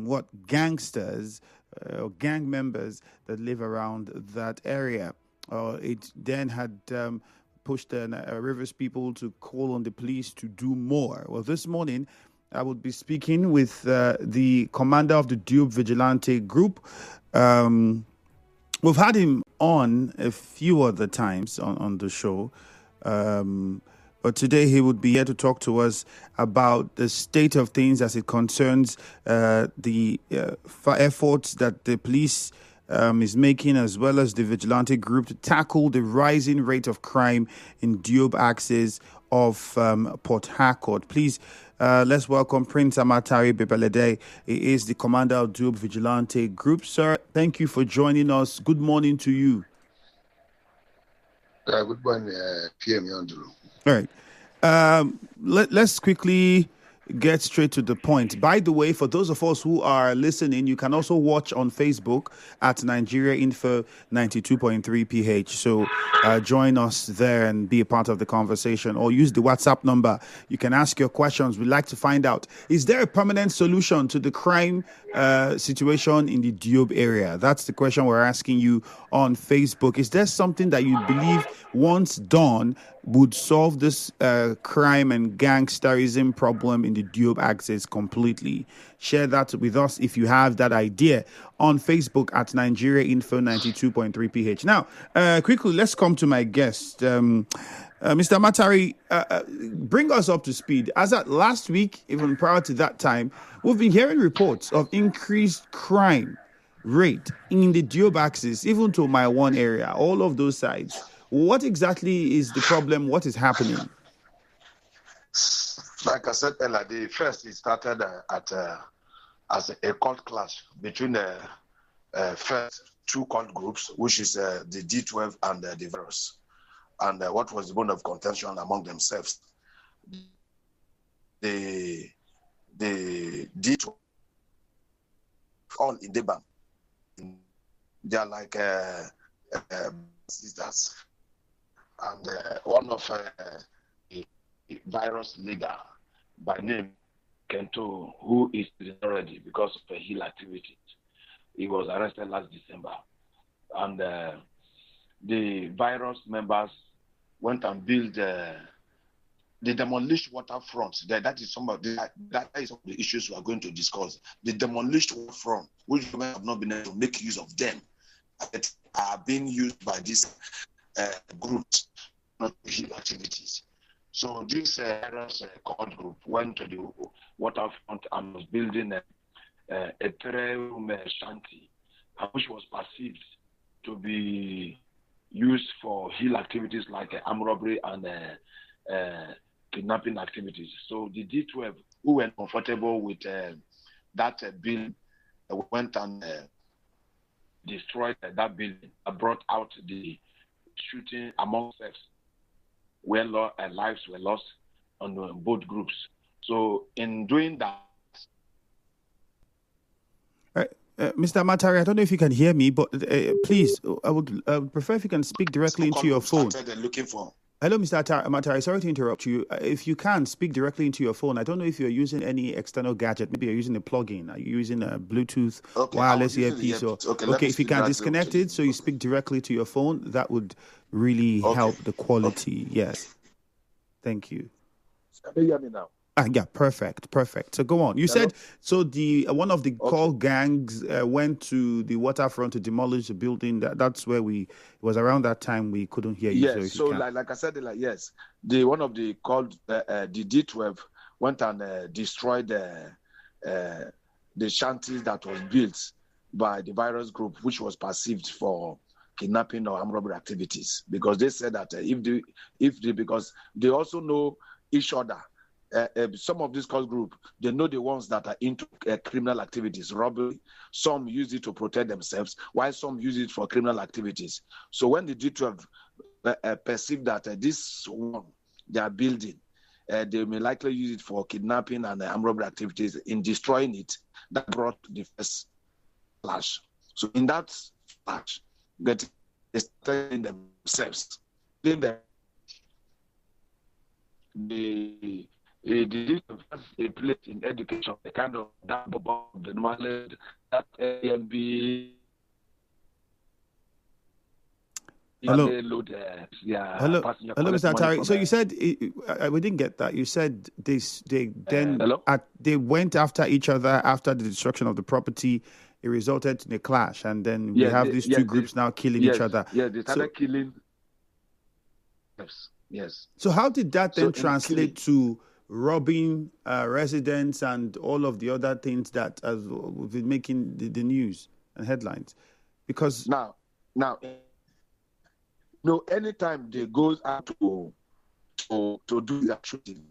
what gangsters or gang members that live around that area. It then had pushed the Rivers people to call on the police to do more. Well, this morning, I would be speaking with the commander of the Diobu Vigilante group. We've had him on a few other times on the show. But today he would be here to talk to us about the state of things as it concerns the efforts that the police is making, as well as the vigilante group, to tackle the rising rate of crime in Diobu axis of Port Harcourt. Please, let's welcome Prince Amatari Bipeledei. He is the commander of Diobu Vigilante Group. Sir, thank you for joining us. Good morning to you. Good morning, PM Andrew. All right. Let's quickly get straight to the point. By the way, for those of us who are listening, you can also watch on Facebook at Nigeria Info 92.3 PH. So join us there and be a part of the conversation, or use the WhatsApp number. You can ask your questions. We'd like to find out, is there a permanent solution to the crime situation in the Diobu area? That's the question we're asking you on Facebook. Is there something that you believe, once done, would solve this crime and gangsterism problem in the Diobu axis completely? Share that with us if you have that idea on Facebook at Nigeria Info 92.3 PH. Now, quickly, let's come to my guest. Mr. Amatari, bring us up to speed. As at last week, even prior to that time, we've been hearing reports of increased crime rate in the Diobu axis, even to my one area, all of those sides. What exactly is the problem? What is happening? Like I said earlier, it started as a cult clash between the first two cult groups, which is the D12 and the virus, and what was the bone of contention among themselves. The D12 all in the band. They are like sisters. And one of the virus leader by name Kento, who is already because of Hill activities. He was arrested last December. And the virus members went and built the demolished waterfront. That is some of the issues we are going to discuss. The demolished waterfront, which we have not been able to make use of them, are being used by these groups, not activities. So this cult group went to the waterfront and was building a three-room shanty, which was perceived to be used for hill activities like armed robbery and kidnapping activities. So the D12, who were comfortable with that building, went and destroyed that building, brought out the shooting among themselves, where lives were lost on both groups. So in doing that, Mr. Amatari, I don't know if you can hear me, but please, I would prefer if you can speak directly into your phone. Looking for. Hello, Mr. Amatari. Sorry to interrupt you. If you can speak directly into your phone, I don't know if you're using any external gadget. Maybe you're using a plug-in. Are you using a Bluetooth wireless earpiece? Okay, if you can disconnect it so you speak directly to your phone, that would really help the quality. Yes. Thank you. Can you hear me now? Yeah, perfect. So go on. You said so. One of the call gangs went to the waterfront to demolish the building. That's where it was around that time we couldn't hear you. Yes. So like I said, yes, one of the called the D12 went and destroyed the shanties that was built by the virus group, which was perceived for kidnapping or armed robbery activities, because they said that because they also know each other. Some of this cult group, they know the ones that are into criminal activities, robbery. Some use it to protect themselves, while some use it for criminal activities. So when the D12 perceive that this one they are building, they may likely use it for kidnapping and armed robbery activities. In destroying it, that brought the first clash. So in that clash, they started themselves. The This a place in education, the kind of that the knowledge that AMB. Hello. Hello, Hello, hello, Mr. Atari. So you said we didn't get that. You said they went after each other after the destruction of the property. It resulted in a clash, and then we have these two groups now killing each other. Yeah, they started killing. Yes. So how did that then translate to robbing residents and all of the other things that have been making the news and headlines? Because now. No, anytime they go out to do their shooting,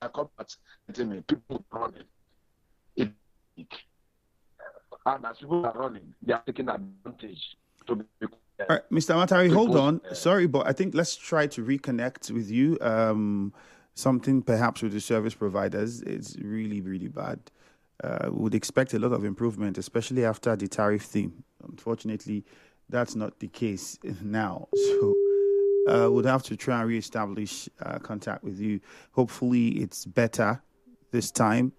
people running. And as people are running, they are taking advantage. All right, Mr. Amatari, hold on. Sorry, but I think let's try to reconnect with you. Something perhaps with the service providers. It's really, really bad. Would expect a lot of improvement, especially after the tariff theme. Unfortunately, that's not the case now. So we'll have to try and reestablish contact with you. Hopefully it's better this time.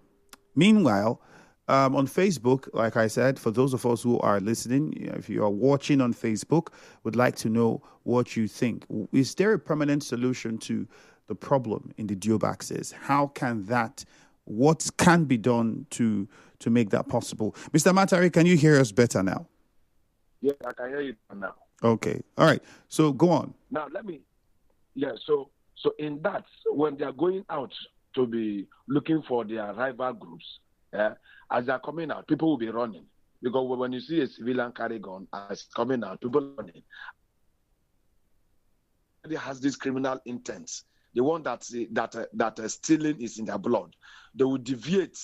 Meanwhile, on Facebook, like I said, for those of us who are listening, if you are watching on Facebook, would like to know what you think. Is there a permanent solution to the problem in the Diobu access? What can be done to make that possible? Mr. Amatari, can you hear us better now? Yeah, I can hear you now. Okay. All right. So go on. Now so in that, when they are going out to be looking for their rival groups, as they are coming out, people will be running. Because when you see a civilian carry gun as coming out, people are running. They has this criminal intent. The one that stealing is in their blood. They will deviate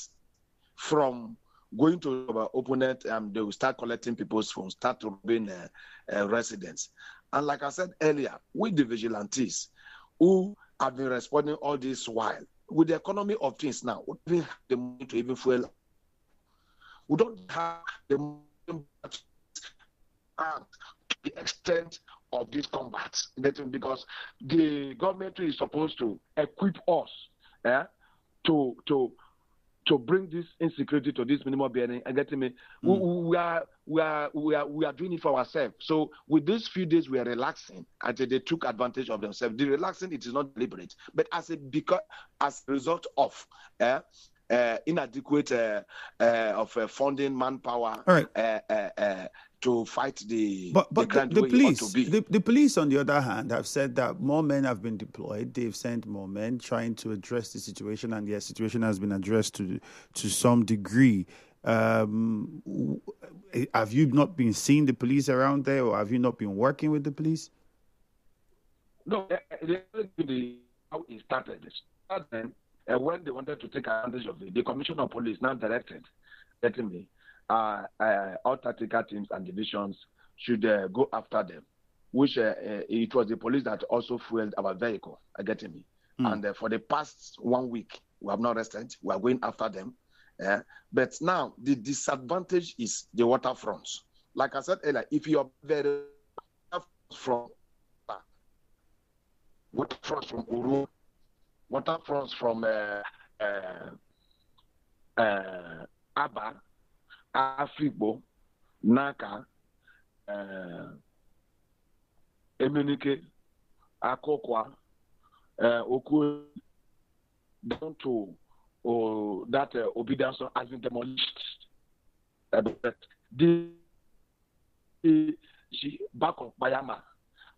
from going to our opponent, they will start collecting people's phones, start robbing residents. And like I said earlier, with the vigilantes who have been responding all this while, with the economy of things now, we don't have the money to even fuel. We don't have the money and the extent of this combat, because the government is supposed to equip us to bring this insecurity to this minimum bearing and getting me. We are doing it for ourselves. So with these few days we are relaxing until they took advantage of themselves. The relaxing, it is not deliberate, but as a result of inadequate of funding, manpower, to fight the crime the police. The police, on the other hand, have said that more men have been deployed. They've sent more men trying to address the situation, and their situation has been addressed to some degree. Have you not been seeing the police around there, or have you not been working with the police? No, how it started. When they wanted to take advantage of it, the commissioner of police now directed, letting me. All tactical teams and divisions should go after them, which it was the police that also fueled our vehicle, getting me. And for the past 1 week, we have not rested. We are going after them. But now, the disadvantage is the waterfronts. Like I said earlier, if you are very from waterfronts from Uru, waterfronts from Aba, Afribo, Naka, Emenike, Akokwa, Oku, down to that obedience has been demolished. Back of Bayama,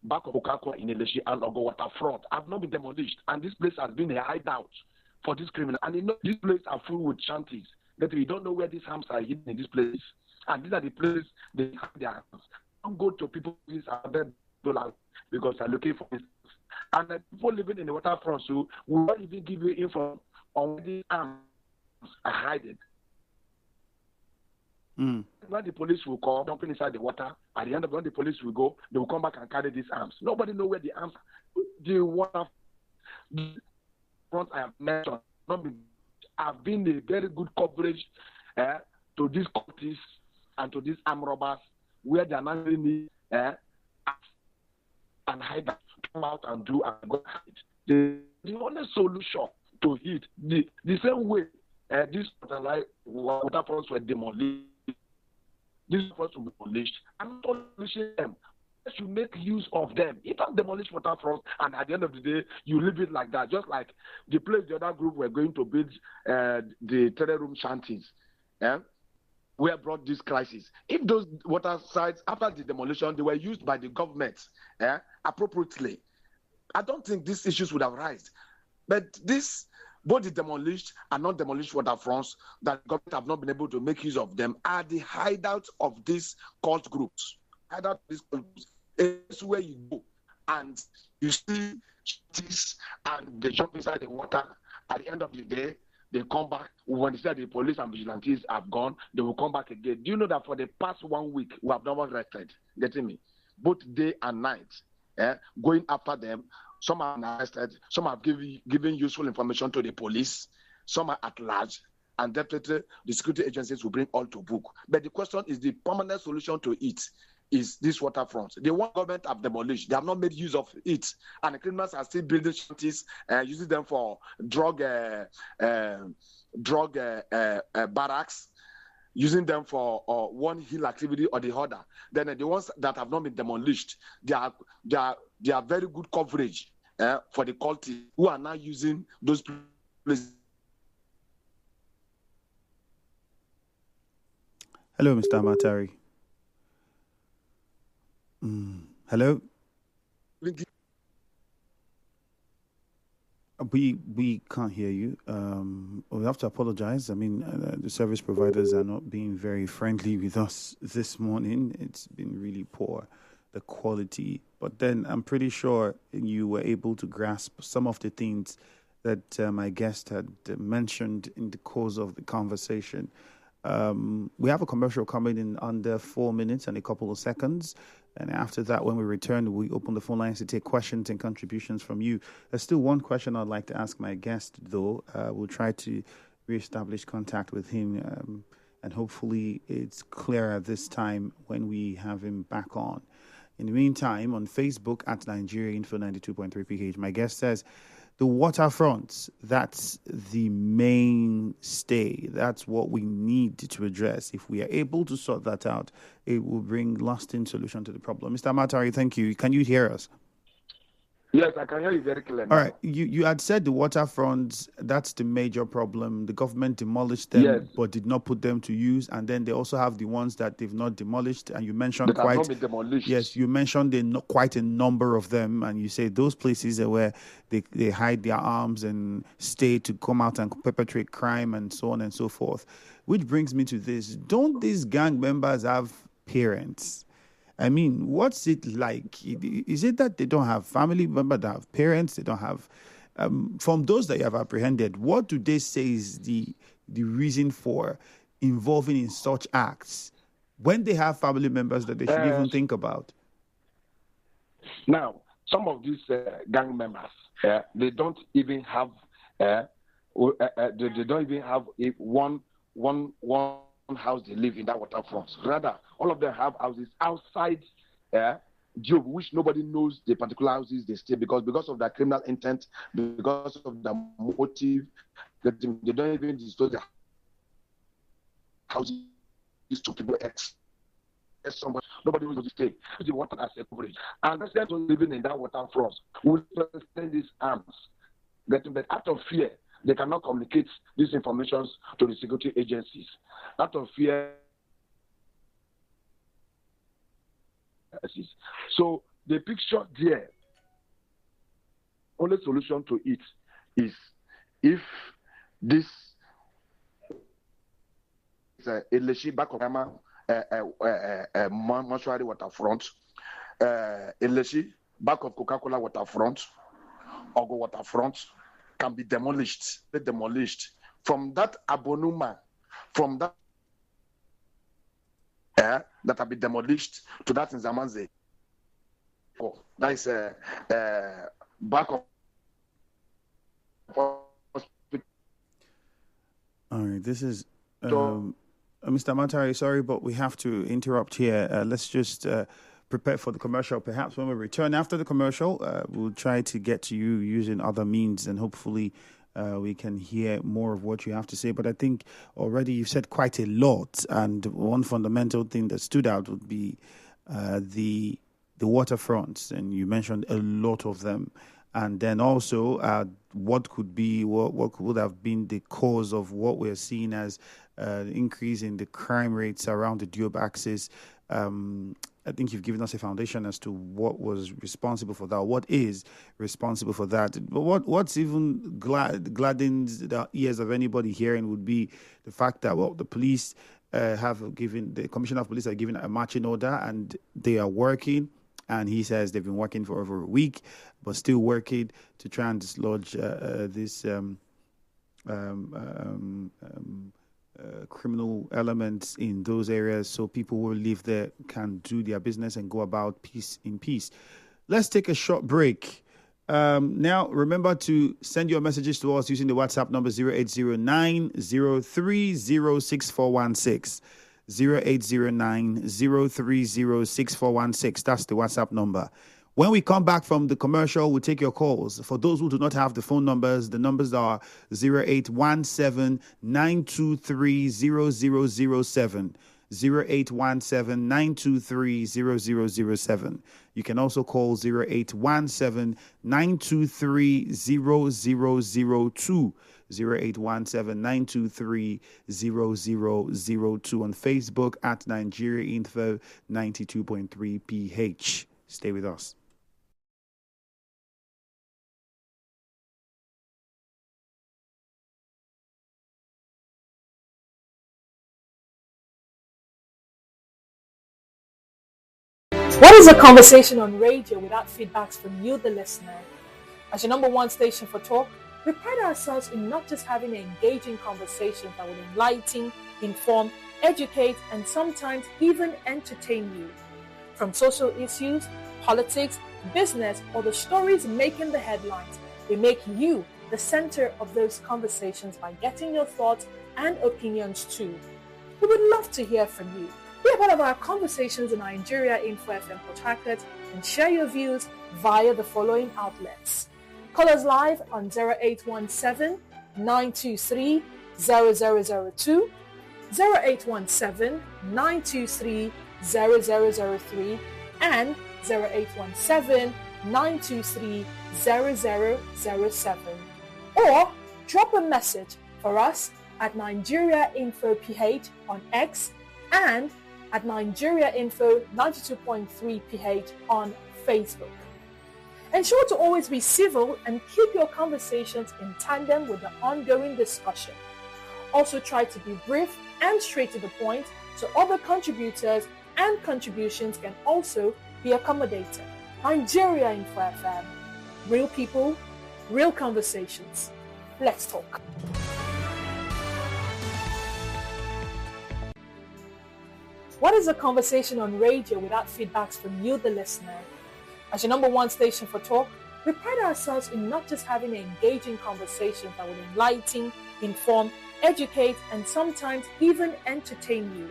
back of Okakwa in Eleshi and Ogo waterfront have not been demolished, and this place has been a hideout for this criminal. And you know, these places are full with shanties. That we don't know where these arms are hidden in this place. And these are the places they have their arms. Don't go to people who are because they're looking for this. And people living in the waterfront, so we won't even give you info on where these arms are hidden. When the police will come, jumping inside the water, at the end of when the police will go, they will come back and carry these arms. Nobody knows where the arms are. The waterfront I have mentioned, have been a very good coverage to these cultists and to these armed robbers, where they are not really and hide, come out and do and go hide. The only solution to heat. The same way these waterfronts were demolished, these waterfronts will be demolished. I'm not demolishing them. Should make use of them. If I'm demolish waterfront and at the end of the day you leave it like that, just like the place the other group were going to build the terror room shanties, where brought this crisis. If those water sites after the demolition they were used by the government appropriately, I don't think these issues would have arisen. But this, both the demolished and not demolished waterfronts that the government have not been able to make use of them are the hideouts of these cult groups. Hideout these cult groups. It's where you go and you see this and they jump inside the water. At the end of the day, they come back. When they say the police and vigilantes have gone, they will come back again. Do you know that for the past 1 week, we have never rested? Getting me? Both day and night, going after them. Some are arrested. Some have given useful information to the police. Some are at large. And definitely, the security agencies will bring all to book. But the question is the permanent solution to it is this waterfront. The one government have demolished. They have not made use of it. And the criminals are still building shanties, using them for drug barracks, using them for one hill activity or the other. Then the ones that have not been demolished, they are very good coverage for the cultists who are now using those places. Hello, Mr. Amatari. Hello. We can't hear you. We have to apologize. I mean, the service providers are not being very friendly with us this morning. It's been really poor, the quality. But then I'm pretty sure you were able to grasp some of the things that my guest had mentioned in the course of the conversation. We have a commercial coming in under 4 minutes and a couple of seconds. And after that, when we return, we open the phone lines to take questions and contributions from you. There's still one question I'd like to ask my guest, though. We'll try to reestablish contact with him, and hopefully it's clearer this time when we have him back on. In the meantime, on Facebook at Nigeria Info 92.3 PH, my guest says, the waterfronts, that's the mainstay. That's what we need to address. If we are able to sort that out, it will bring lasting solution to the problem. Mr. Amatari, thank you. Can you hear us? Yes, I can hear you very clearly. All right. You had said the waterfronts, that's the major problem. The government demolished them, but did not put them to use. And then they also have the ones that they've not demolished. And you mentioned that have not been demolished. Yes, you mentioned quite a number of them. And you say those places are where they hide their arms and stay to come out and perpetrate crime and so on and so forth. Which brings me to this. Don't these gang members have parents? I mean, what's it like? Is it that they don't have family members, they have parents, they don't have... from those that you have apprehended, what do they say is the reason for involving in such acts when they have family members that they should even think about? Now, some of these gang members, they don't even have... they don't even have one house they live in that waterfront. Rather, all of them have houses outside Diobu, which nobody knows the particular houses they stay because of their criminal intent, because of the motive, that they don't even disclose their houses to people X. Nobody knows to stay. The water as a coverage. And residents living in that waterfront will extend these arms. But out of fear, they cannot communicate these information to the security agencies. Out of fear. So the picture there, only solution to it is if this Eleshi back of Rama mortuary waterfront, Eleshi back of Coca-Cola waterfront, Ogo waterfront can be demolished. From that abonuma, from that that have been demolished to that in Zamanze. That is back of. All right, this is Mr. Amatari. Sorry, but we have to interrupt here. Let's just prepare for the commercial. Perhaps when we return after the commercial, we'll try to get to you using other means, and hopefully we can hear more of what you have to say. But I think already you've said quite a lot, and one fundamental thing that stood out would be the waterfronts, and you mentioned a lot of them. And then also, what would have been the cause of what we're seeing as increase in the crime rates around the Diobu axis? I think you've given us a foundation as to what was responsible for that, what is responsible for that. But what's even gladdens the ears of anybody hearing would be the fact that, well, the police the commissioner of police have given a marching order and they are working. And he says they've been working for over a week, but still working to try and dislodge this criminal elements in those areas, so people who live there can do their business and go about in peace. Let's take a short break. Now, remember to send your messages to us using the WhatsApp number 0809-030-6416. 0809-030-6416. That's the WhatsApp number. When we come back from the commercial, we'll take your calls. For those who do not have the phone numbers, the numbers are 0817-923-0007. 0817-923-0007. You can also call 0817-923-0002. 0817-923-0002 on Facebook at Nigeria Info 92.3 PH. Stay with us. What is a conversation on radio without feedbacks from you, the listener? As your number one station for talk, we pride ourselves in not just having engaging conversations that will enlighten, inform, educate, and sometimes even entertain you. From social issues, politics, business, or the stories making the headlines, we make you the center of those conversations by getting your thoughts and opinions too. We would love to hear from you. Be a part of our conversations in Nigeria Info FM Port Harcourt and share your views via the following outlets. Call us live on 0817-923-0002, 0817-923-0003, and 0817-923-0007. Or drop a message for us at Nigeria Info PH on X and at Nigeria Info 92.3 PH on Facebook. Ensure to always be civil and keep your conversations in tandem with the ongoing discussion. Also try to be brief and straight to the point so other contributors and contributions can also be accommodated. Nigeria Info FM. Real people, real conversations. Let's talk. What is a conversation on radio without feedbacks from you, the listener? As your number one station for talk, we pride ourselves in not just having engaging conversations that will enlighten, inform, educate, and sometimes even entertain you.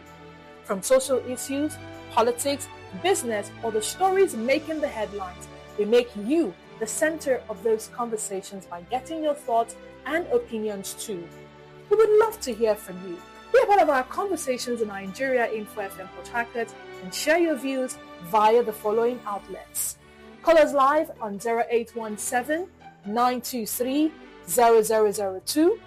From social issues, politics, business, or the stories making the headlines, we make you the center of those conversations by getting your thoughts and opinions too. We would love to hear from you. Be a part of our conversations in Nigeria Info FM Port Harcourt and share your views via the following outlets. Call us live on 0817-923-0002,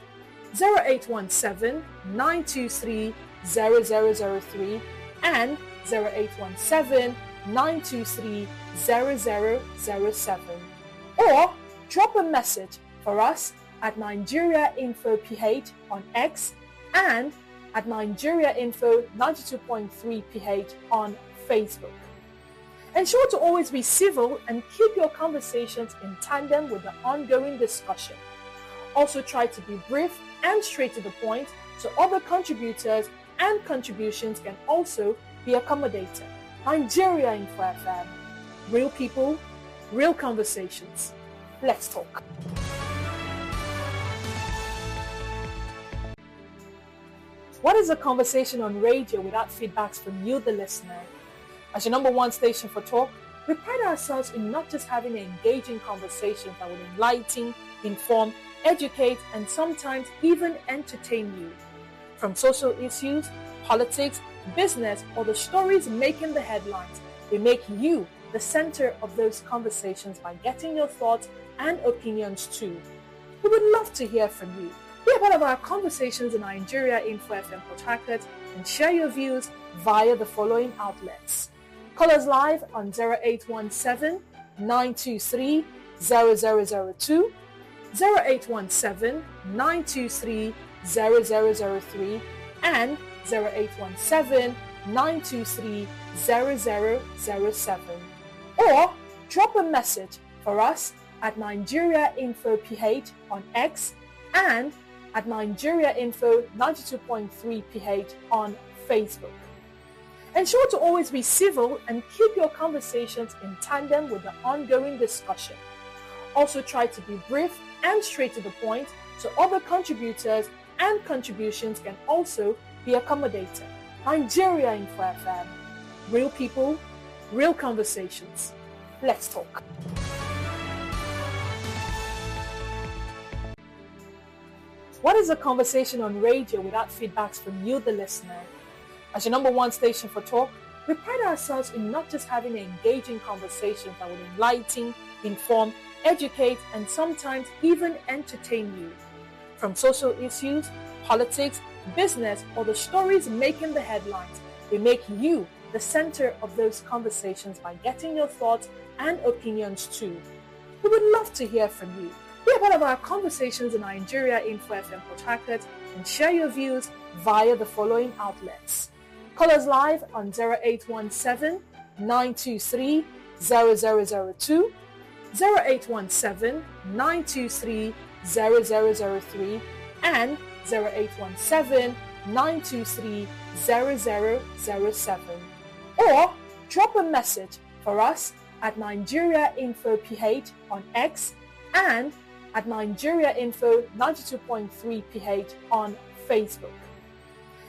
0817-923-0003, and 0817-923-0007. Or drop a message for us at Nigeria Info PH on X and at Nigeria Info 92.3 PH on Facebook. Ensure to always be civil and keep your conversations in tandem with the ongoing discussion. Also try to be brief and straight to the point so other contributors and contributions can also be accommodated. Nigeria Info FM. Real people, real conversations. Let's talk. What is a conversation on radio without feedbacks from you, the listener? As your number one station for talk, we pride ourselves in not just having engaging conversations that will enlighten, inform, educate, and sometimes even entertain you. From social issues, politics, business, or the stories making the headlines, we make you the center of those conversations by getting your thoughts and opinions too. We would love to hear from you. Be a part of our conversations in Nigeria Info FM Port Harcourt and share your views via the following outlets. Call us live on 0817 923 0002, 0817 923 0003, and 0817 923 0007. Or drop a message for us at Nigeria Info PH on X and at Nigeria Info 92.3 PH on Facebook. Ensure to always be civil and keep your conversations in tandem with the ongoing discussion. Also try to be brief and straight to the point so other contributors and contributions can also be accommodated. Nigeria Info FM. Real people, real conversations. Let's talk. What is a conversation on radio without feedbacks from you, the listener? As your number one station for talk, we pride ourselves in not just having engaging conversations that will enlighten, inform, educate, and sometimes even entertain you. From social issues, politics, business, or the stories making the headlines, we make you the center of those conversations by getting your thoughts and opinions too. We would love to hear from you. Be a part of our conversations in Nigeria Info FM Port Harcourt and share your views via the following outlets. Call us live on 0817 923 0002, 0817 923 0003, and 0817 923 0007. Or drop a message for us at Nigeria Info PH on X and at Nigeria Info 92.3 PH on Facebook.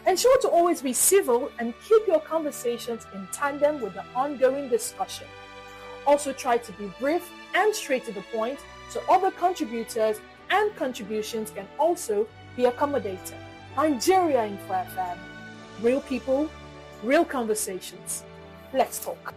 Ensure to always be civil and keep your conversations in tandem with the ongoing discussion. Also try to be brief and straight to the point so other contributors and contributions can also be accommodated. Nigeria Info FM. Real people, real conversations. Let's talk.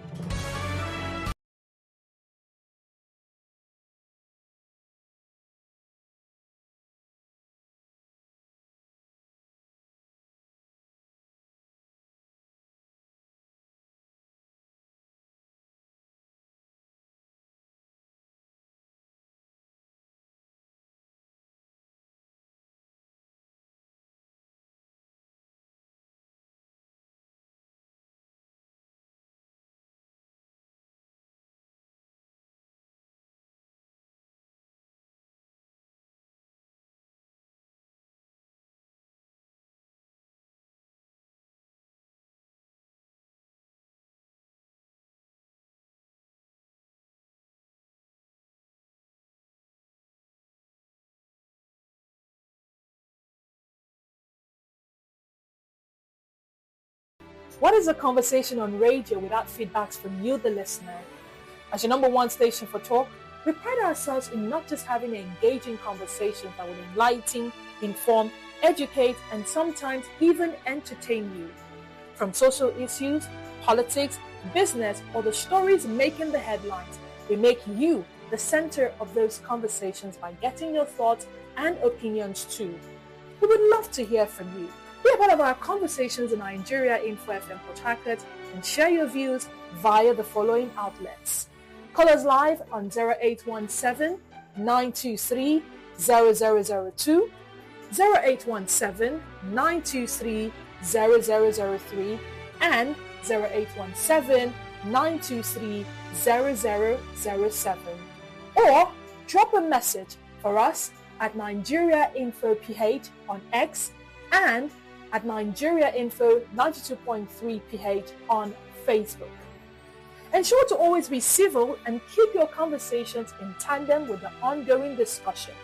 What is a conversation on radio without feedbacks from you, the listener? As your number one station for talk, we pride ourselves in not just having engaging conversations that will enlighten, inform, educate, and sometimes even entertain you. From social issues, politics, business, or the stories making the headlines, we make you the center of those conversations by getting your thoughts and opinions too. We would love to hear from you. Be a part of our conversations in Nigeria Info FM Port Harcourt and share your views via the following outlets. Call us live on 0817 923 0002, 0817 923 0003, and 0817 923 0007. Or drop a message for us at Nigeria Info PH on X and at Nigeria Info 92.3 PH on Facebook. Ensure to always be civil and keep your conversations in tandem with the ongoing discussion.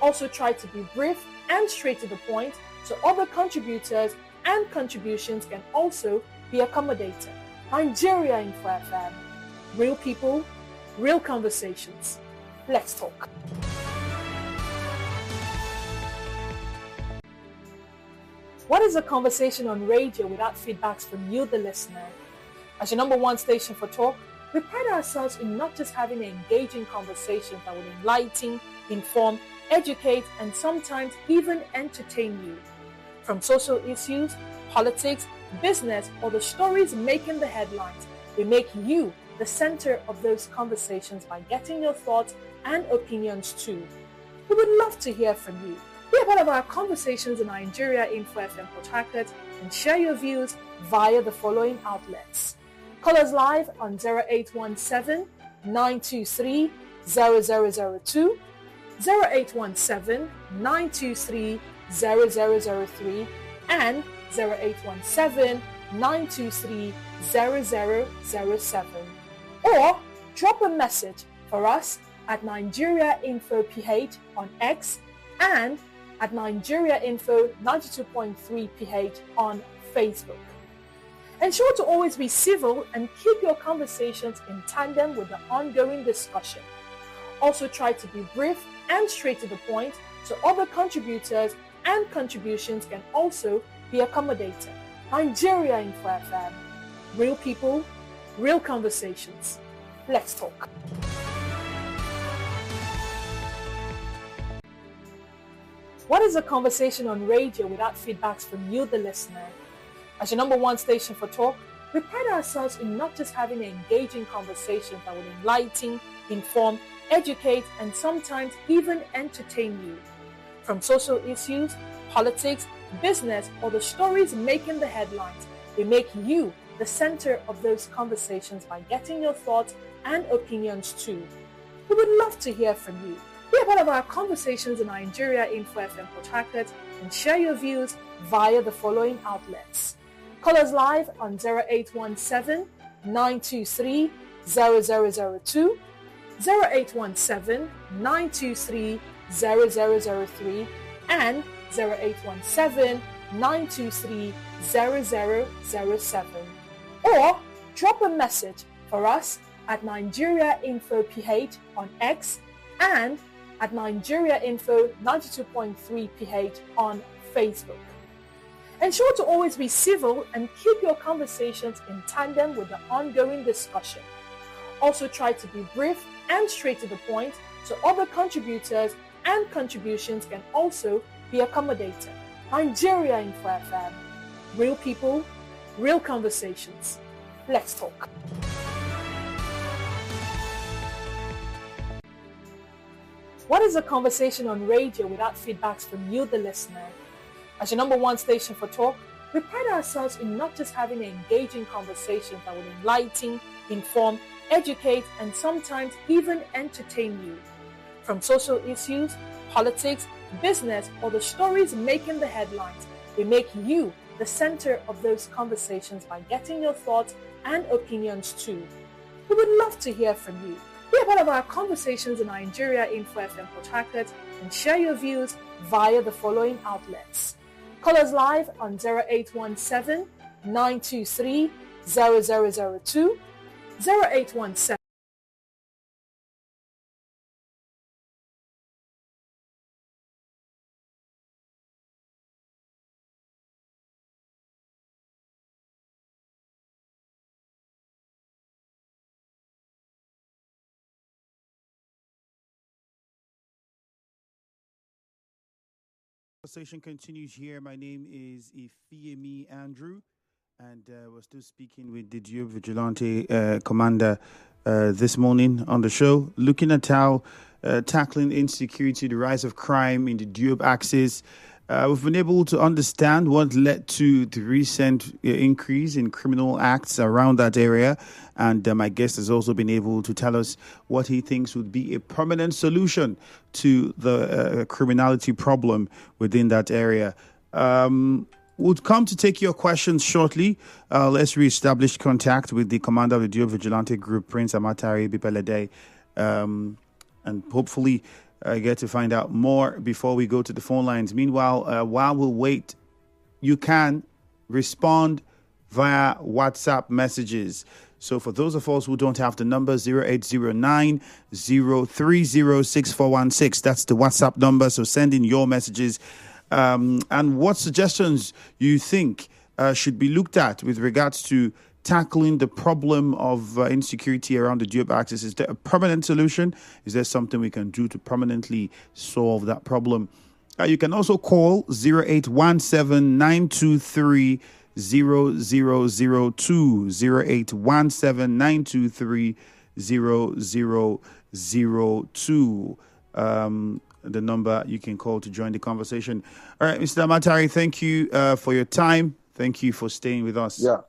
Also try to be brief and straight to the point so other contributors and contributions can also be accommodated. Nigeria Info FM. Real people, real conversations. Let's talk. What is a conversation on radio without feedbacks from you, the listener? As your number one station for talk, we pride ourselves in not just having engaging conversations that will enlighten, inform, educate, and sometimes even entertain you. From social issues, politics, business, or the stories making the headlines, we make you the center of those conversations by getting your thoughts and opinions too. We would love to hear from you. Be a part of our conversations in Nigeria Info FM Port Harcourt and share your views via the following outlets. Call us live on 0817 923 0002, 0817 923 0003, and 0817 923 0007. Or drop a message for us at Nigeria Info PH on X and at Nigeria Info 92.3 PH on Facebook. Ensure to always be civil and keep your conversations in tandem with the ongoing discussion. Also try to be brief and straight to the point so other contributors and contributions can also be accommodated. Nigeria Info FM. Real people, real conversations. Let's talk. What is a conversation on radio without feedbacks from you, the listener? As your number one station for talk, we pride ourselves in not just having engaging conversations that will enlighten, inform, educate, and sometimes even entertain you. From social issues, politics, business, or the stories making the headlines, we make you the center of those conversations by getting your thoughts and opinions too. We would love to hear from you. Be a part of our conversations in Nigeria Info FM Port Harcourt and share your views via the following outlets. Call us live on 0817 923 0002, 0817 923 0003, and 0817 923 0007. Or drop a message for us at Nigeria Info PH on X and at Nigeria Info 92.3 PH on Facebook. Ensure to always be civil and keep your conversations in tandem with the ongoing discussion. Also try to be brief and straight to the point so other contributors and contributions can also be accommodated. Nigeria Info FM. Real people, real conversations. Let's talk. What is a conversation on radio without feedbacks from you, the listener? As your number one station for talk, we pride ourselves in not just having engaging conversations that will enlighten, inform, educate, and sometimes even entertain you. From social issues, politics, business, or the stories making the headlines, we make you the center of those conversations by getting your thoughts and opinions too. We would love to hear from you. Be a part of our conversations in Nigeria Info FM Port Harcourt and share your views via the following outlets. Call us live on 0817 923 0002, 0817 Conversation continues here. My name is Ifeemi Andrew, and we're still speaking with the Diobu Vigilante commander this morning on the show, looking at how tackling insecurity, the rise of crime in the Diobu axis. We've been able to understand what led to the recent increase in criminal acts around that area. And my guest has also been able to tell us what he thinks would be a permanent solution to the criminality problem within that area. We'll come to take your questions shortly. Let's reestablish contact with the commander of the Diobu Vigilante Group, Prince Amatari Bipeledei, and hopefully get to find out more before we go to the phone lines. Meanwhile, while we'll wait, you can respond via WhatsApp messages. So for those of us who don't have the number, 0809 030 6416, that's the WhatsApp number. So send in your messages and what suggestions you think should be looked at with regards to tackling the problem of insecurity around the Diobu axis. Is there a permanent solution? Is there something we can do to permanently solve that problem? You can also call 0817 923 0002, 0817 923 0002. The number you can call to join the conversation. All right, Mr. Amatari, thank you for your time. Thank you for staying with us. Yeah.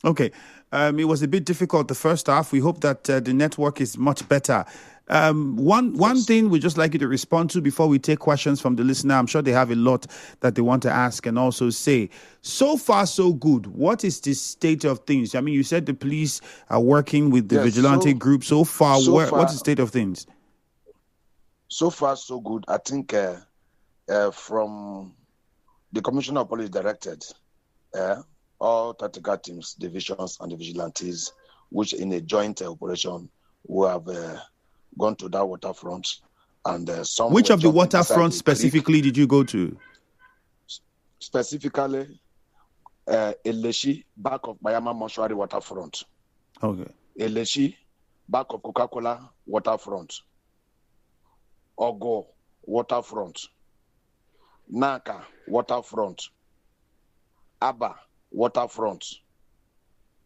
Okay. It was a bit difficult the first half. We hope that the network is much better. One thing we'd just like you to respond to before we take questions from the listener. I'm sure they have a lot that they want to ask and also say. So far, so good. What is the state of things? I mean, you said the police are working with the Vigilante group. So far, what's the state of things? So far, so good. I think from the Commissioner of Police directed all tactical teams, divisions, and the vigilantes, which in a joint operation, we have gone to that waterfront. And some. Which of the waterfronts specifically did you go to? Specifically, Eleshi, back of Bayama Mortuary waterfront. Okay. Eleshi, back of Coca-Cola waterfront. Ogo waterfront. Naka waterfront. Aba waterfront.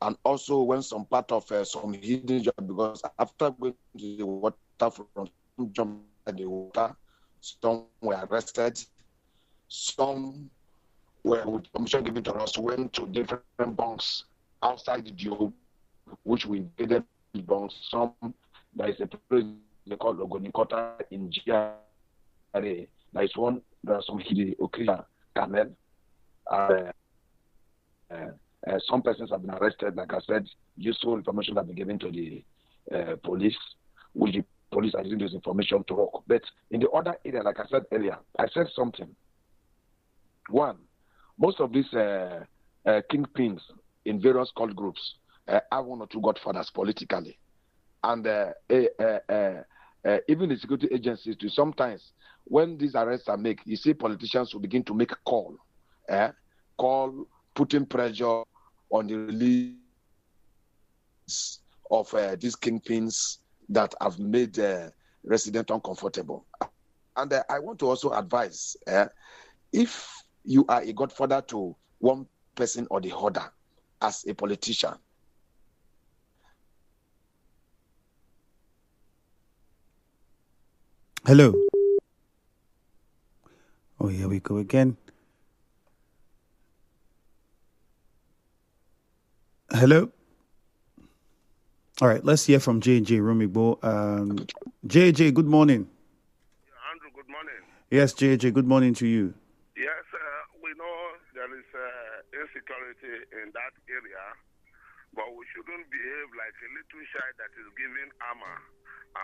And also when some part of some hidden job, because after going to the waterfront, some jumped in the water, some were arrested, some were with permission given to us, went to different bunks outside the Diobu, which we invaded the bunks. Some, there is a place they call Ogonikota in GRA. There is one, there are some hidden Okria Camel. Some persons have been arrested, like I said, useful information have been given to the police, which the police are using this information to work. But in the other area, like I said earlier, I said something. One, most of these kingpins in various cult groups have one or two godfathers politically. And even the security agencies too, sometimes when these arrests are made, you see politicians will begin to make a call, putting pressure on the release of these kingpins that have made residents uncomfortable. And I want to also advise, if you are a godfather to one person or the other as a politician, hello. Oh, here we go again. Hello. All right, let's hear from JJ Rumigbo. JJ, good morning. Andrew, good morning. Yes, JJ, good morning to you. Yes, we know there is insecurity in that area, but we shouldn't behave like a little child that is given armor,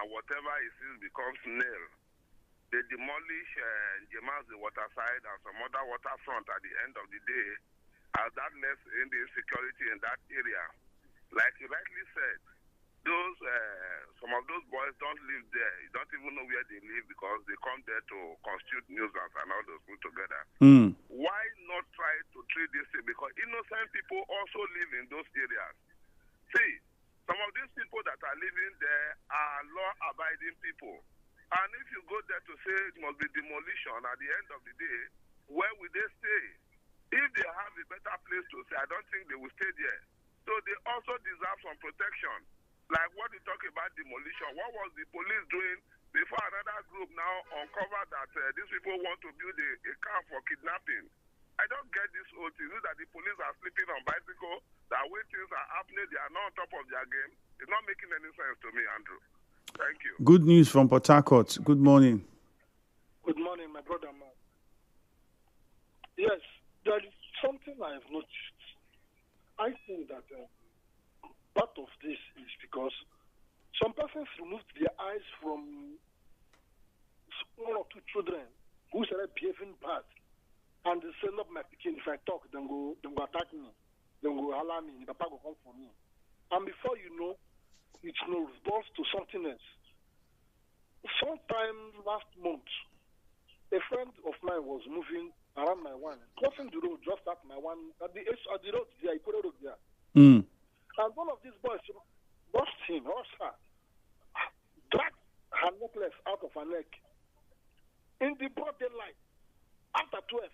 and whatever it is becomes nail. They demolish Jemas, the waterside, and some other waterfront at the end of the day, as that left in the insecurity in that area. Like you rightly said, those some of those boys don't live there. You don't even know where they live because they come there to constitute nuisance and all those put together. Why not try to treat this thing? Because innocent people also live in those areas. See, some of these people that are living there are law-abiding people. And if you go there to say it must be demolition at the end of the day, where will they stay? If they have a better place to stay, I don't think they will stay there. So they also deserve some protection. Like what you talk about demolition, what was the police doing before another group now uncovered that these people want to build a camp for kidnapping? I don't get this whole thing. Is that the police are sleeping on bicycle, that when things are happening, they are not on top of their game. It's not making any sense to me, Andrew. Thank you. Good news from Port Harcourt. Good morning. Good morning, my brother, man. Yes, there is something I have noticed. I think that part of this is because some persons removed their eyes from one or two children who started behaving bad, and they say, "Look, my pikin, if I talk, then go attack me, then go holler me, the papa will come for me." And before you know, it revolves to something else. Sometime last month, a friend of mine was moving around my one, crossing the road just at my one, at the edge of the road there, he put it there. Mm. And one of these boys rushed him, rushed her, dragged her necklace out of her neck in the broad daylight after 12,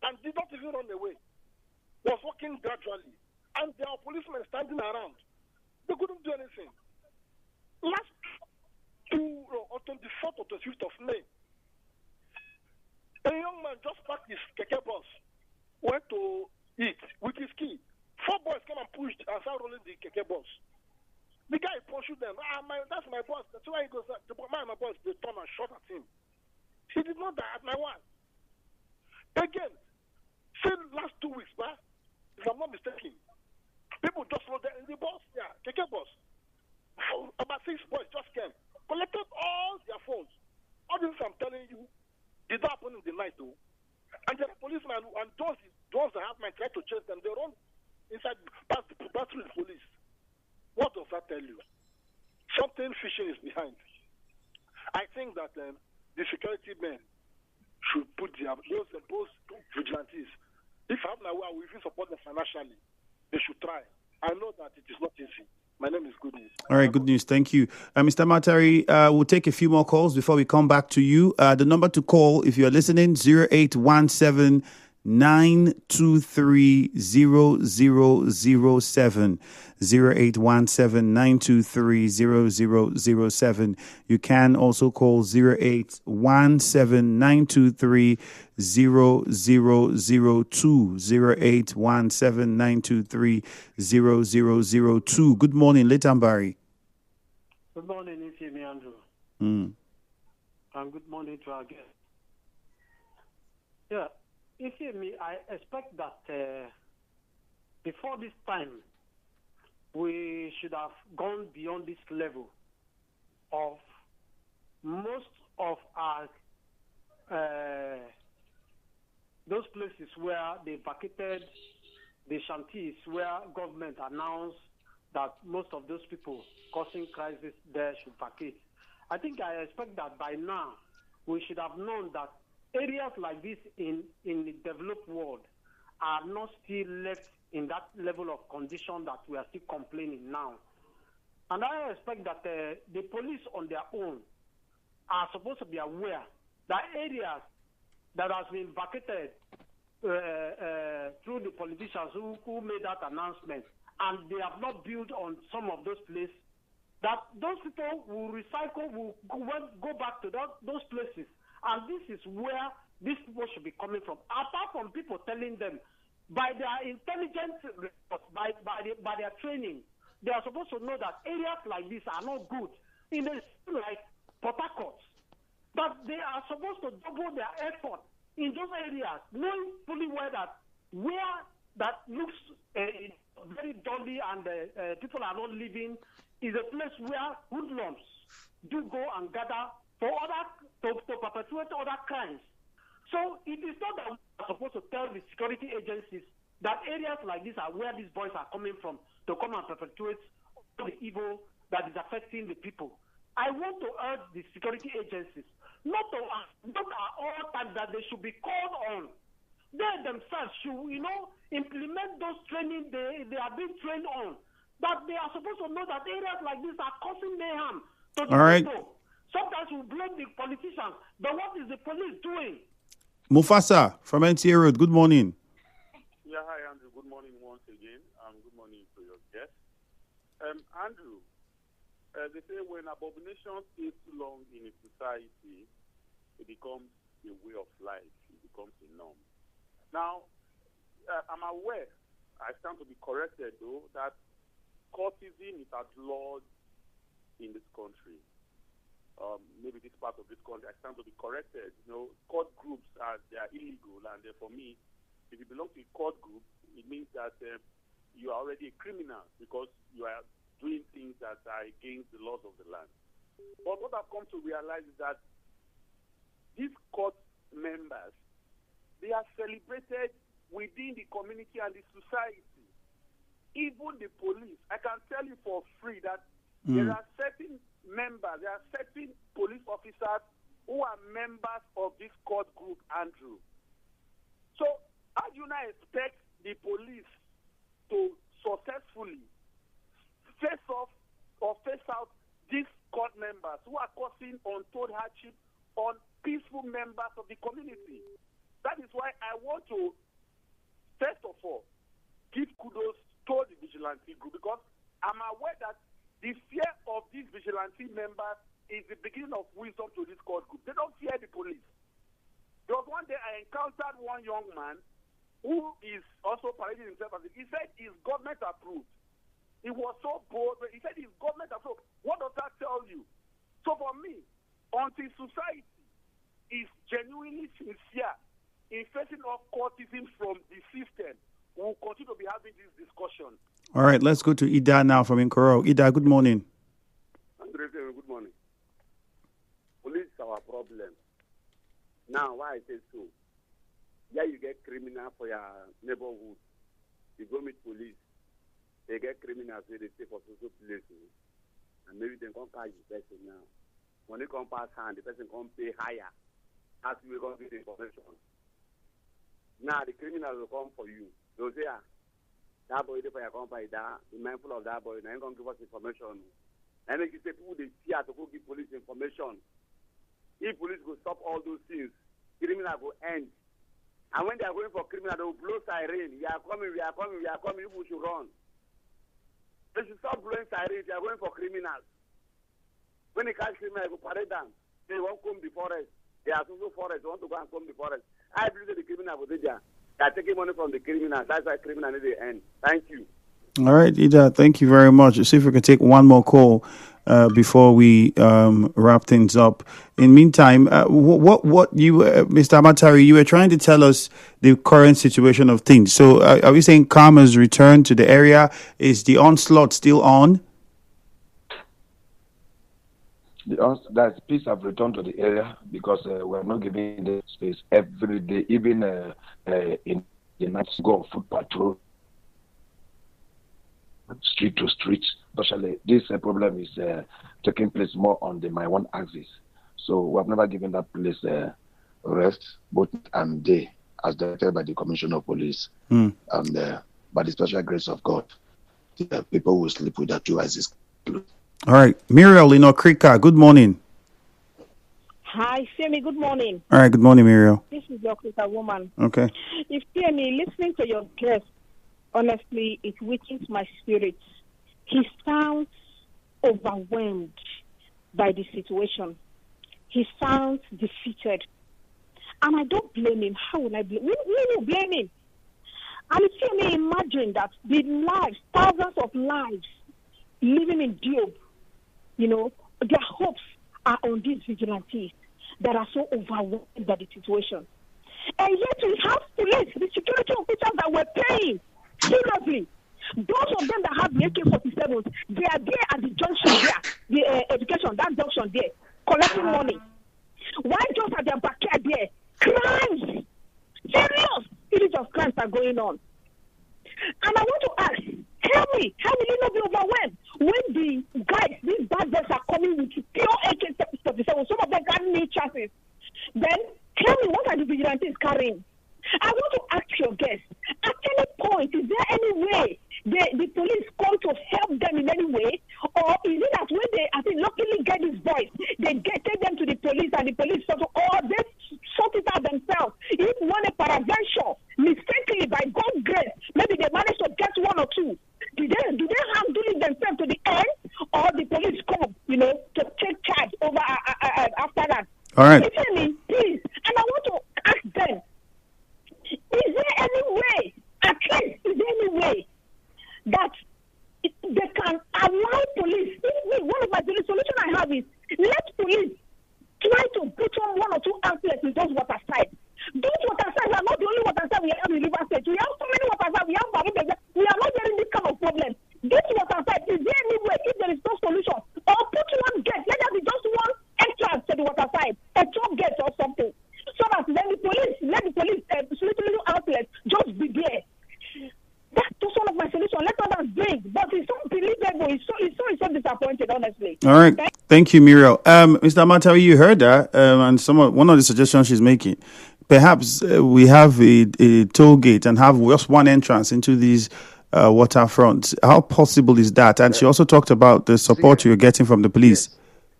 and did not even run away. Was walking gradually, and there were policemen standing around. They couldn't do anything. Last on 24th or 25th of May, a young man just parked his keke bus, went to eat with his key. 4 boys came and pushed and started rolling the keke bus. The guy pursued them. That's my boss. That's why he goes. My boss, they turned and shot at him. He did not die at my one. Again, same last 2 weeks, but if I'm not mistaken, people just rode in the bus, yeah, keke bus. About 6 boys just came, collected all their phones. All this I'm telling you did not happen in the night, though. And there are policemen and those that have my try to chase them, they run inside past the police. What does that tell you? Something fishy is behind. I think that the security men should put those vigilantes. If I have my way, I will even support them financially. They should try. I know that it is not easy. My name is Good News. All right, good news. Thank you. Mr. Amatari, we'll take a few more calls before we come back to you. The number to call, if you're listening, 0817 923 0007. 0817 923 0007. You can also call 0817 923 0002. 0817 923 0002. Good morning, Letambari. Good morning, Ifemi Andrew. And good morning to our guest. Yeah, Ifemi, I expect that before this time, we should have gone beyond this level of most of our those places where they vacated the shanties, where government announced that most of those people causing crisis there should vacate. I think I expect that by now we should have known that areas like this in the developed world are not still left in that level of condition that we are still complaining now. And I expect that the police on their own are supposed to be aware that areas that has been vacated through the politicians who made that announcement, and they have not built on some of those places, that those people will recycle, will go back to those places. And this is where these people should be coming from. Apart from people telling them, by their intelligence, by their training, they are supposed to know that areas like this are not good. In a city like Port Harcourt, but they are supposed to double their effort in those areas, knowing fully well that where that looks very dully and people are not living is a place where hoodlums do go and gather for to perpetuate other crimes. So it is not that we are supposed to tell the security agencies that areas like this are where these boys are coming from to come and perpetuate all the evil that is affecting the people. I want to urge the security agencies not at all times that they should be called on. They themselves should, implement those training they are being trained on. That they are supposed to know that areas like this are causing mayhem to the people. Sometimes we blame the politicians, but what is the police doing? Mufasa from NTA Road, good morning. Yeah, hi, Andrew. Good morning once again, and good morning to your guest. Andrew, they say when abomination stays too long in a society, it becomes a way of life. It becomes a norm. Now, I'm aware, I stand to be corrected though, that cultism is outlawed in this country. Maybe this part of this country, I stand to be corrected. Court groups they are illegal, and for me, if you belong to a court group, it means that you are already a criminal because you are doing things that are against the laws of the land. But what I've come to realize is that these court members, they are celebrated within the community and the society. Even the police, I can tell you for free that there are certain members, there are certain police officers who are members of this court group, Andrew. So, how do you now expect the police to successfully face off or face out these court members who are causing untold hardship on peaceful members of the community? That is why I want to, first of all, give kudos to the vigilante group, because I'm aware that the fear of these vigilante members is the beginning of wisdom to this court group. They don't fear the police. There was one day I encountered one young man who is also parading himself as he said he's government approved. He was so bold, but he said he's government approved. What does that tell you? So for me, until society is genuinely sincere in facing off courtism from the system, we will continue to be having this discussion. All right, let's go to Ida now from Nkoro. Ida, good morning. Good morning. Police is our problem. Now, why I say so? Yeah, you get criminal for your neighborhood. You go meet police. They get criminals where they stay for social places. And maybe they can't catch the person now. When they come pass hand, the person can't pay higher. As we go get the information. Now, the criminals will come for you. They'll say, that boy, for your company, be mindful of that boy. Now, you're going to give us information. And then you say, people, they fear to go give police information. If police will stop all those things, criminal will end. And when they are going for criminal, they will blow siren. We are coming, we are coming, we are coming. People should run. They should stop blowing sirens. They are going for criminals. When they catch criminals, they will parade them. They won't come the forest. They are also forest. They want to go and come the forest. I believe that the criminal will be there. They are taking money from the criminals. That's why criminal need to end. Thank you. All right, Ida, thank you very much. Let's see if we can take one more call before we wrap things up. In the meantime, what you, Mr. Amatari, you were trying to tell us the current situation of things. So are we saying calm has returned to the area? Is the onslaught still on? That peace have returned to the area because we're not giving the space every day, even in the night, go on foot patrol, street to street. Especially this problem is taking place more on the my one axis. So we have never given that place rest, both and day, as directed by the Commissioner of Police. And by the special grace of God, the people will sleep with their two eyes closed. All right. Muriel in Okrika, good morning. Hi, Femi, good morning. All right, good morning, Muriel. This is the Okrika woman. Okay. If Femi, listening to your guest, honestly, it weakens my spirit. He sounds overwhelmed by the situation. He sounds defeated. And I don't blame him. How will I blame him? We will blame him. And if Femi, imagine that the lives, thousands of lives, living in Diobu, their hopes are on these vigilantes that are so overwhelmed by the situation. And yet we have police, the security officers that were paying seriously. Those of them that have the AK-47s, they are there at the junction there, the education, that junction there, collecting money. Why just at their backyard there? Crimes! Serious series of crimes are going on. And I want to ask, tell me, how will you not be overwhelmed when the guys, these bad boys are coming with pure AK-47, some of them carrying new chassis? Then tell me, what are the vigilantes carrying? I want to ask your guests, at any point, is there any way the police come to help them in any way? Or is it that when they, luckily get these boys, they take them to the police and the police or they sort it out themselves? If one a peradventure, mistakenly by God's grace, maybe they manage to get one or two. Do they handle it themselves to the end, or the police come, to take charge over after that? All right. Please, and I want to ask them, is there any way, at least, is there any way that they can allow police? One of the solution I have is let police try to put on one or two outlets in those water sites. Those water sites are not the only water sites we have in River State. We have so many water sites. We have Bipeledei. We are not getting this kind of problem. This water site, is there any way, if there is no solution, or put one gate, let there be just one entrance to the water site, a top gate or something, so that then the police, let the police, little outlets just be there. That's one of my solutions. Let others bring, but it's unbelievable. It's so disappointed, honestly. All right. Thank you, Muriel. Mr. Amatari, you heard that, and one of the suggestions she's making. Perhaps we have a toll gate and have just one entrance into these waterfronts. How possible is that? And she also talked about the support you're getting from the police.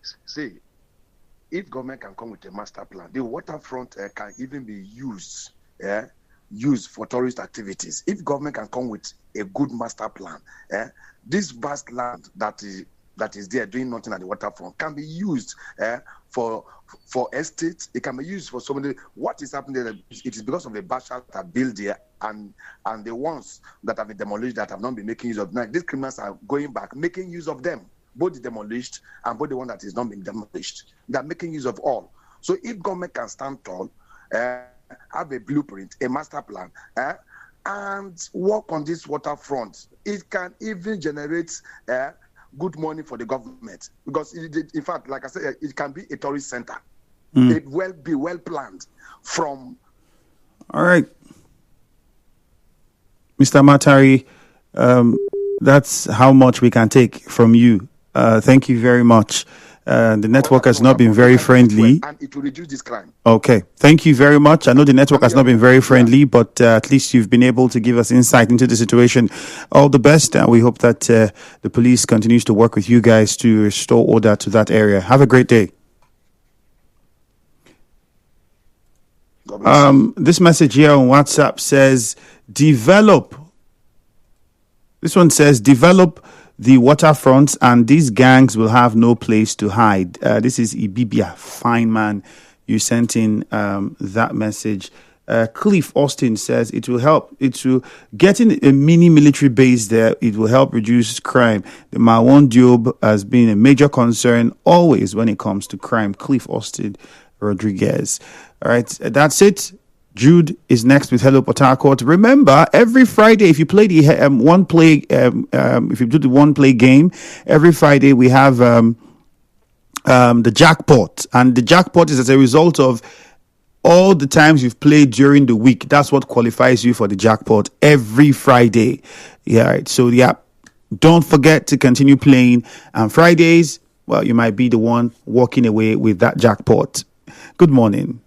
Yes. See, if government can come with a master plan, the waterfront can even be used for tourist activities. If government can come with a good master plan, this vast land that is there doing nothing at the waterfront can be used for estates. It can be used for so many. What is happening there? It is because of the bashas that are built there and the ones that have been demolished that have not been making use of. Now these criminals are going back, making use of them, both the demolished and both the one that is not being demolished. They are making use of all. So if government can stand tall, have a blueprint, a master plan, and work on this waterfront, it can even generate good money for the government, because in fact, like I said, it can be a tourist center. It will be well planned from. All right, Mr. Amatari, that's how much we can take from you. Thank you very much. The network has not been very friendly. And it will reduce this crime. Okay. Thank you very much. I know the network has not been very friendly, but at least you've been able to give us insight into the situation. All the best. And we hope that the police continues to work with you guys to restore order to that area. Have a great day. This message here on WhatsApp says, develop the waterfronts, and these gangs will have no place to hide. This is Ibibia, fine man. You sent in that message. Cliff Austin says it will help. Getting a mini military base there. It will help reduce crime. The Marwan Diobu has been a major concern always when it comes to crime. Cliff Austin Rodriguez. All right, that's it. Jude is next with Hello Port Harcourt. Remember, every Friday, if you play the if you do the one play game, every Friday we have the jackpot, and the jackpot is as a result of all the times you've played during the week. That's what qualifies you for the jackpot every Friday. Yeah, right. So don't forget to continue playing. And Fridays, well, you might be the one walking away with that jackpot. Good morning.